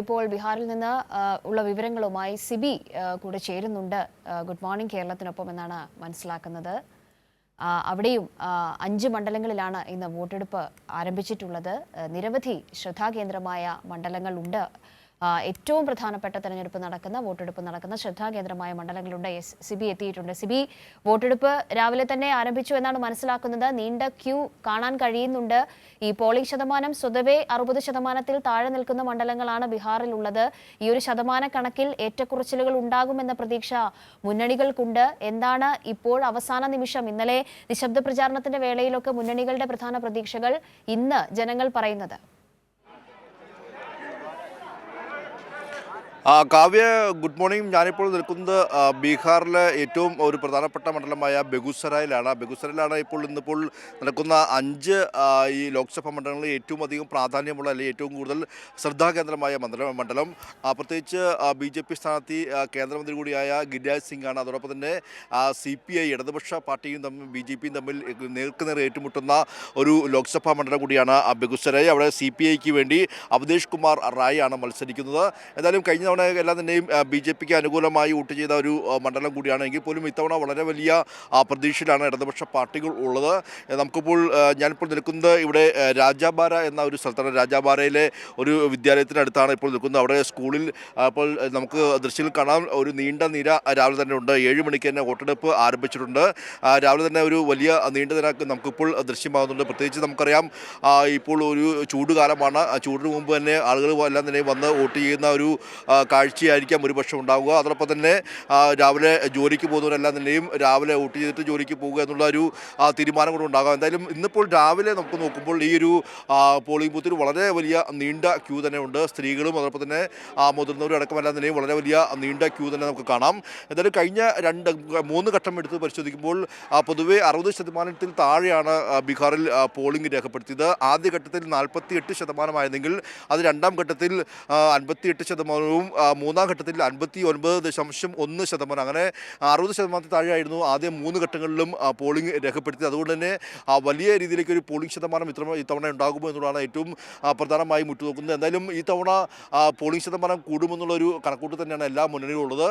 ഇപ്പോൾ ബീഹാറിൽ നിന്ന് ഉള്ള വിവരങ്ങളുമായി സിബി കൂടെ ചേരുന്നുണ്ട്. ഗുഡ് മോർണിംഗ് കേരളത്തിനൊപ്പം എന്നാണ് മനസ്സിലാക്കുന്നത്. അവിടെയും 5 മണ്ഡലങ്ങളിലാണ് ഇന്ന് വോട്ടെടുപ്പ് ആരംഭിച്ചിട്ടുള്ളത്. നിരവധി ശ്രദ്ധാകേന്ദ്രമായ മണ്ഡലങ്ങളുണ്ട്. ഏറ്റവും പ്രധാനപ്പെട്ട വോട്ടെടുപ്പ് നടക്കുന്ന ശ്രദ്ധാകേന്ദ്രമായ മണ്ഡലങ്ങളുണ്ട്. സിബി എത്തിയിട്ടുണ്ട്. സിബി, വോട്ടെടുപ്പ് രാവിലെ തന്നെ ആരംഭിച്ചു എന്നാണ് മനസ്സിലാക്കുന്നത്. നീണ്ട ക്യൂ കാണാൻ കഴിയുന്നുണ്ട്. ഈ പോളിംഗ് ശതമാനം സ്വതവേ 60% താഴെ നിൽക്കുന്ന മണ്ഡലങ്ങളാണ് ബീഹാറിലുള്ളത്. ഈ ഒരു ശതമാന കണക്കിൽ ഏറ്റക്കുറച്ചിലുകൾ ഉണ്ടാകുമെന്ന പ്രതീക്ഷ മുന്നണികൾക്കുണ്ട്. എന്താണ് ഇപ്പോൾ അവസാന നിമിഷം, ഇന്നലെ നിശബ്ദ പ്രചാരണത്തിന്റെ വേളയിലൊക്കെ മുന്നണികളുടെ പ്രധാന പ്രതീക്ഷകൾ, ഇന്ന് ജനങ്ങൾ പറയുന്നത്? Kavya, good morning. ഞാനിപ്പോൾ നിൽക്കുന്നത് ബീഹാറിലെ ഏറ്റവും ഒരു പ്രധാനപ്പെട്ട മണ്ഡലമായ ബെഗുസരായിലാണ്. ഇന്നിപ്പോൾ നടക്കുന്ന 5 ഈ ലോക്സഭാ മണ്ഡലങ്ങളിൽ ഏറ്റവും അധികം പ്രാധാന്യമുള്ള, അല്ലെങ്കിൽ ഏറ്റവും കൂടുതൽ ശ്രദ്ധാകേന്ദ്രമായ മണ്ഡലം. പ്രത്യേകിച്ച് BJP സ്ഥാനാർത്ഥി കേന്ദ്രമന്ത്രി കൂടിയായ ഗിരിരാജ് സിംഗ് ആണ്. അതോടൊപ്പം തന്നെ CPI ഇടതുപക്ഷ പാർട്ടിയും BJPയും തമ്മിൽ നേർക്കുനേർ ഏറ്റുമുട്ടുന്ന ഒരു ലോക്സഭാ മണ്ഡലം കൂടിയാണ് ബെഗുസരായ്. അവിടെ CPIക്ക് വേണ്ടി അവധേഷ് കുമാർ റായ് ആണ് മത്സരിക്കുന്നത്. എന്തായാലും കഴിഞ്ഞ തവണ എല്ലാം തന്നെയും BJPക്ക് അനുകൂലമായി വോട്ട് ചെയ്ത ഒരു മണ്ഡലം കൂടിയാണ്. എങ്കിൽ പോലും ഇത്തവണ വളരെ വലിയ പ്രതീക്ഷയിലാണ് ഇടതുപക്ഷ പാർട്ടികൾ ഉള്ളത്. ഞാനിപ്പോൾ നിൽക്കുന്നത് ഇവിടെ രാജാബാര എന്ന ഒരു സ്ഥലത്താണ്. രാജാബാരയിലെ ഒരു വിദ്യാലയത്തിനടുത്താണ് ഇപ്പോൾ നിൽക്കുന്നത്. അവിടെ സ്കൂളിൽ ഇപ്പോൾ നമുക്ക് ദൃശ്യത്തിൽ കാണാം, ഒരു നീണ്ട നിര രാവിലെ തന്നെ ഉണ്ട്. 7 മണിക്ക് തന്നെ വോട്ടെടുപ്പ് ആരംഭിച്ചിട്ടുണ്ട്. രാവിലെ തന്നെ ഒരു വലിയ നീണ്ട നിര നമുക്കിപ്പോൾ ദൃശ്യമാകുന്നുണ്ട്. പ്രത്യേകിച്ച് നമുക്കറിയാം, ഇപ്പോൾ ഒരു ചൂടുകാലമാണ്. ചൂടിന് മുമ്പ് തന്നെ ആളുകൾ എല്ലാം തന്നെ വന്ന് വോട്ട് ചെയ്യുന്ന ഒരു കാഴ്ചയായിരിക്കാം ഒരുപക്ഷെ ഉണ്ടാവുക. അതോടൊപ്പം തന്നെ രാവിലെ ജോലിക്ക് പോകുന്നവരെല്ലാം തന്നെയും രാവിലെ വോട്ട് ചെയ്തിട്ട് ജോലിക്ക് പോകുക എന്നുള്ള ഒരു തീരുമാനം കൂടെ ഉണ്ടാകാം. എന്തായാലും ഇന്നിപ്പോൾ രാവിലെ നമുക്ക് നോക്കുമ്പോൾ ഈ ഒരു പോളിംഗ് ബൂത്തിൽ വളരെ വലിയ നീണ്ട ക്യൂ തന്നെ ഉണ്ട്. സ്ത്രീകളും അതോടൊപ്പം തന്നെ മുതിർന്നവരും അടക്കമെല്ലാം തന്നെയും വളരെ വലിയ നീണ്ട ക്യൂ തന്നെ നമുക്ക് കാണാം. എന്തായാലും കഴിഞ്ഞ 3 ഘട്ടം എടുത്ത് പരിശോധിക്കുമ്പോൾ പൊതുവെ 60% താഴെയാണ് ബീഹാറിൽ പോളിംഗ് രേഖപ്പെടുത്തിയത്. ആദ്യഘട്ടത്തിൽ 48% അത് രണ്ടാം ഘട്ടത്തിൽ 58%, മൂന്നാം ഘട്ടത്തിൽ 59.1%. അങ്ങനെ 60% താഴെയായിരുന്നു ആദ്യം 3 ഘട്ടങ്ങളിലും പോളിംഗ് രേഖപ്പെടുത്തിയത്. അതുകൊണ്ട് തന്നെ വലിയ രീതിയിലേക്ക് ഒരു പോളിംഗ് ശതമാനം ഇത്തവണ ഉണ്ടാകുമോ എന്നുള്ളതാണ് ഏറ്റവും പ്രധാനമായി മുറ്റുനോക്കുന്നത്. എന്തായാലും ഈ തവണ പോളിംഗ് ശതമാനം കൂടുമെന്നുള്ളൊരു കണക്കൂട്ട് തന്നെയാണ് എല്ലാ മുന്നണികളും ഉള്ളത്.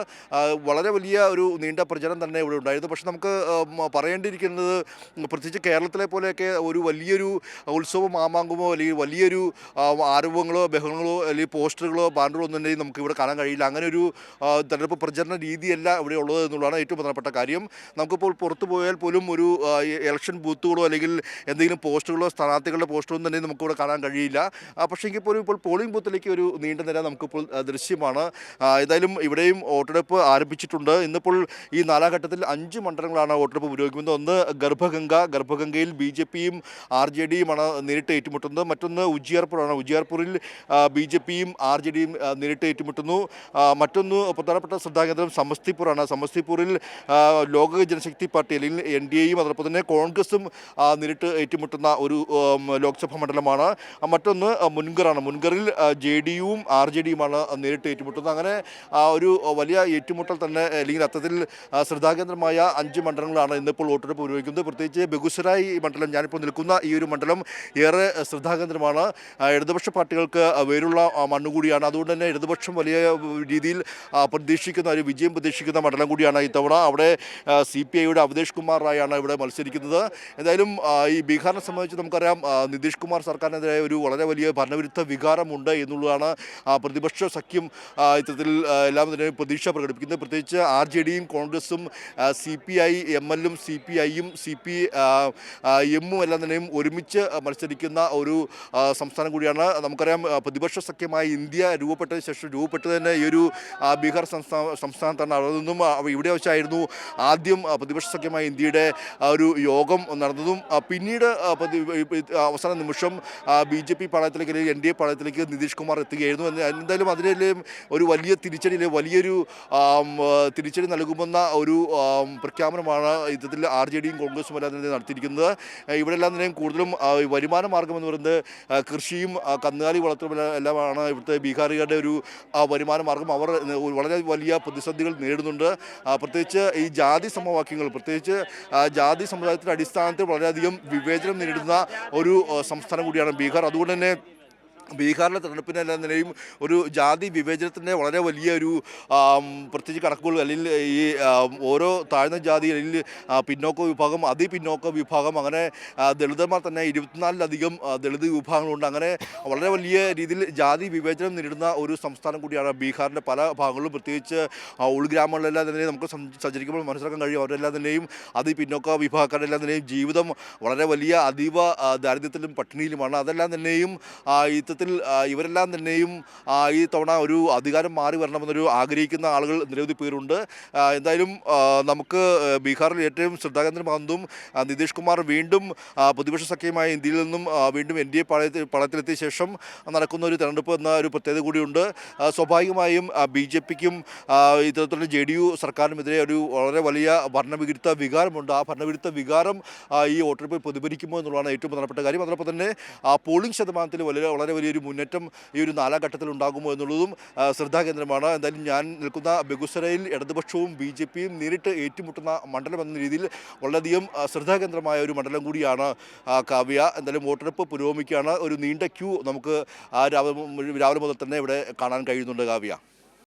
വളരെ വലിയ ഒരു നീണ്ട പ്രചരണം തന്നെ ഇവിടെ ഉണ്ടായിരുന്നു. പക്ഷെ നമുക്ക് പറയേണ്ടിയിരിക്കുന്നത്, പ്രത്യേകിച്ച് കേരളത്തിലെ പോലെയൊക്കെ ഒരു വലിയൊരു ഉത്സവം മാമാങ്കമോ അല്ലെങ്കിൽ വലിയൊരു ആരവങ്ങളോ ബഹളങ്ങളോ അല്ലെങ്കിൽ പോസ്റ്ററുകളോ ബാനറുകളോ ഒന്നും തന്നെ നമുക്ക് ഇവിടെ കാണാൻ കഴിയില്ല. അങ്ങനെ ഒരു തെരഞ്ഞെടുപ്പ് പ്രചരണ രീതിയല്ല ഇവിടെ ഉള്ളത് എന്നുള്ളതാണ് ഏറ്റവും പ്രധാനപ്പെട്ട കാര്യം. നമുക്കിപ്പോൾ പുറത്തു പോയാൽ പോലും ഒരു ഇലക്ഷൻ ബൂത്തുകളോ അല്ലെങ്കിൽ എന്തെങ്കിലും പോസ്റ്ററുകളോ സ്ഥാനാർത്ഥികളുടെ പോസ്റ്ററൊന്നും തന്നെ നമുക്കിവിടെ കാണാൻ കഴിയില്ല. പക്ഷേ എങ്കിൽ പോലും ഇപ്പോൾ പോളിംഗ് ബൂത്തിലേക്ക് ഒരു നീണ്ട നിര നമുക്കിപ്പോൾ ദൃശ്യമാണ്. ഏതായാലും ഇവിടെയും വോട്ടെടുപ്പ് ആരംഭിച്ചിട്ടുണ്ട്. ഇന്നിപ്പോൾ ഈ 4ാം ഘട്ടത്തിൽ 5 മണ്ഡലങ്ങളാണ് വോട്ടെടുപ്പ് പുരോഗമിക്കുന്നത്. ഒന്ന് ഗർഭഗംഗയിൽ BJPയും RJDയുമാണ് നേരിട്ട് ഏറ്റുമുട്ടുന്നത്. മറ്റൊന്ന് ഉജിയാർപൂറാണ്. ഉജിയാർപൂരിൽ BJPയും RJDയും നേരിട്ട് ഏറ്റുമുട്ടുന്നു. മറ്റൊന്ന് പ്രധാനപ്പെട്ട ശ്രദ്ധാകേന്ദ്രം സമസ്തിപൂറാണ്. സമസ്തിപൂരിൽ ലോക ജനശക്തി പാർട്ടി അല്ലെങ്കിൽ NDAയും അതോടൊപ്പം തന്നെ കോൺഗ്രസും നേരിട്ട് ഏറ്റുമുട്ടുന്ന ഒരു ലോക്സഭാ മണ്ഡലമാണ്. മറ്റൊന്ന് മുൻഗറാണ്. മുൻഗറിൽ JDUവും RJDയുമാണ് നേരിട്ട് ഏറ്റുമുട്ടുന്നത്. അങ്ങനെ ഒരു വലിയ ഏറ്റുമുട്ടൽ തന്നെ, അല്ലെങ്കിൽ അത്തരത്തിൽ ശ്രദ്ധാകേന്ദ്രമായ 5 മണ്ഡലങ്ങളാണ് ഇന്നിപ്പോൾ വോട്ടെടുപ്പ് പുരോഗമിക്കുന്നത്. പ്രത്യേകിച്ച് ബെഗുസരായ് മണ്ഡലം, ഞാനിപ്പോൾ നിൽക്കുന്ന ഈ ഒരു മണ്ഡലം ഏറെ ശ്രദ്ധാകേന്ദ്രമാണ്. ഇടതുപക്ഷ പാർട്ടികൾക്ക് വേരുള്ള മണ്ണുകൂടിയാണ്. അതുകൊണ്ട് തന്നെ ഇടതുപക്ഷം വലിയ രീതിയിൽ ഒരു വിജയം പ്രതീക്ഷിക്കുന്ന മണ്ഡലം കൂടിയാണ് ഇത്തവണ. അവിടെ CPIയുടെ അവധേഷ് കുമാർ റായാണ് ഇവിടെ മത്സരിക്കുന്നത്. എന്തായാലും ഈ ബീഹാറിനെ സംബന്ധിച്ച് നമുക്കറിയാം, നിതീഷ് കുമാർ സർക്കാരിനെതിരെ ഒരു വളരെ വലിയ ഭരണവിരുദ്ധ വികാരമുണ്ട് എന്നുള്ളതാണ് പ്രതിപക്ഷ സഖ്യം ഇത്തരത്തിൽ എല്ലാം തന്നെ പ്രതീക്ഷ പ്രകടിപ്പിക്കുന്നത്. പ്രത്യേകിച്ച് RJDയും കോൺഗ്രസും CPI MLും CPIയും CPMും എല്ലാം തന്നെയും ഒരുമിച്ച് മത്സരിക്കുന്ന ഒരു സംസ്ഥാനം കൂടിയാണ്. നമുക്കറിയാം, പ്രതിപക്ഷ സഖ്യമായ ഇന്ത്യ രൂപപ്പെട്ടതിന് ശേഷം രൂപപ്പെട്ടത് തന്നെ ഈ ഒരു ബീഹാർ സംസ്ഥാനത്താണ്. അവിടെ നിന്നും ഇവിടെ വെച്ചായിരുന്നു ആദ്യം പ്രതിപക്ഷ സഖ്യമായ ഇന്ത്യയുടെ ഒരു യോഗം നടന്നതും. പിന്നീട് അവസാന നിമിഷം BJP പാളയത്തിലേക്ക് അല്ലെങ്കിൽ NDA പാളയത്തിലേക്ക് നിതീഷ് കുമാർ എത്തുകയായിരുന്നു. എന്തായാലും അതിലെ ഒരു വലിയ വലിയൊരു തിരിച്ചടി നൽകുമെന്ന ഒരു പ്രഖ്യാപനമാണ് ഇത്തരത്തിൽ RJDയും കോൺഗ്രസും എല്ലാം തന്നെ നടത്തിയിരിക്കുന്നത്. ഇവിടെ എല്ലാം തന്നെയും കൂടുതലും വരുമാന മാർഗം എന്ന് പറയുന്നത് കൃഷിയും കന്നുകാലി വളർത്തലും എല്ലാമാണ് ഇവിടുത്തെ ബീഹാറുകാരുടെ ഒരു വരുമാന മാർഗം. അവർ വളരെ വലിയ പ്രതിസന്ധികൾ നേരിടുന്നുണ്ട്. പ്രത്യേകിച്ച് ഈ ജാതി സമവാക്യങ്ങൾ, പ്രത്യേകിച്ച് ജാതി സമുദായത്തിൻ്റെ അടിസ്ഥാനത്തിൽ വളരെയധികം വിവേചനം നേരിടുന്ന ഒരു സംസ്ഥാനം കൂടിയാണ് ബീഹാർ. അതുകൊണ്ട് തന്നെ ബീഹാറിലെ തെരഞ്ഞെടുപ്പിനെ എല്ലാ നിലയും ഒരു ജാതി വിവേചനത്തിൻ്റെ വളരെ വലിയ ഒരു പ്രത്യേകിച്ച് കണക്കുകൾ അല്ലെങ്കിൽ ഈ ഓരോ താഴ്ന്ന ജാതി അല്ലെങ്കിൽ പിന്നോക്ക വിഭാഗം അതിപിന്നോക്ക വിഭാഗം അങ്ങനെ ദളിതന്മാർ തന്നെ 24-ലധികം ദളിത് വിഭാഗങ്ങളുണ്ട്. അങ്ങനെ വളരെ വലിയ രീതിയിൽ ജാതി വിവേചനം നേരിടുന്ന ഒരു സംസ്ഥാനം കൂടിയാണ് ബീഹാറിൻ്റെ പല ഭാഗങ്ങളിലും. പ്രത്യേകിച്ച് ഉൾഗ്രാമങ്ങളിലെല്ലാം തന്നെ നമുക്ക് സഞ്ചരിക്കുമ്പോൾ മനസ്സിലാക്കാൻ കഴിയും അവരെല്ലാം തന്നെയും അതിപിന്നോക്ക വിഭാഗക്കാരെല്ലാം തന്നെയും ജീവിതം വളരെ വലിയ അതീവ ദാരിദ്ര്യത്തിലും പട്ടിണിയിലുമാണ്. അതെല്ലാം തന്നെയും ഇവരെല്ലാം തന്നെയും ഈ തവണ ഒരു അധികാരം മാറി വരണമെന്നൊരു ആഗ്രഹിക്കുന്ന ആളുകൾ നിരവധി പേരുണ്ട്. എന്തായാലും നമുക്ക് ബീഹാറിൽ ഏറ്റവും ശ്രദ്ധാകേന്ദ്രമാകുന്നതും നിതീഷ് കുമാർ വീണ്ടും പ്രതിപക്ഷ സഖ്യമായ ഇന്ത്യയിൽ നിന്നും വീണ്ടും NDA പാളയത്തിലെത്തിയ ശേഷം നടക്കുന്ന ഒരു തെരഞ്ഞെടുപ്പ് എന്ന ഒരു പ്രത്യേകത കൂടിയുണ്ട്. സ്വാഭാവികമായും BJPക്കും ഇത്തരത്തിലുള്ള JDU സർക്കാരിനുമെതിരെ ഒരു വളരെ വലിയ ഭരണവിരുദ്ധ വികാരമുണ്ട്. ആ ഭരണവിരുദ്ധ വികാരം ഈ വോട്ടെടുപ്പിൽ പ്രതിഫലിക്കുമോ എന്നുള്ളതാണ് ഏറ്റവും പ്രധാനപ്പെട്ട കാര്യം. അതോടൊപ്പം തന്നെ പോളിംഗ് ശതമാനത്തിൽ വളരെ വലിയൊരു മുന്നേറ്റം ഈ ഒരു 4ാം ഘട്ടത്തിൽ ഉണ്ടാകുമോ എന്നുള്ളതും ശ്രദ്ധാകേന്ദ്രമാണ്. എന്തായാലും ഞാൻ നിൽക്കുന്ന ബെഗുസരയിൽ ഇടതുപക്ഷവും BJPയും നേരിട്ട് ഏറ്റുമുട്ടുന്ന മണ്ഡലം എന്ന രീതിയിൽ വളരെയധികം ശ്രദ്ധാകേന്ദ്രമായ ഒരു മണ്ഡലം കൂടിയാണ് കാവ്യ. എന്തായാലും വോട്ടെടുപ്പ് പുരോഗമിക്കുകയാണ്. ഒരു നീണ്ട ക്യൂ നമുക്ക് രാവിലെ മുതൽ തന്നെ ഇവിടെ കാണാൻ കഴിയുന്നുണ്ട് കാവ്യ.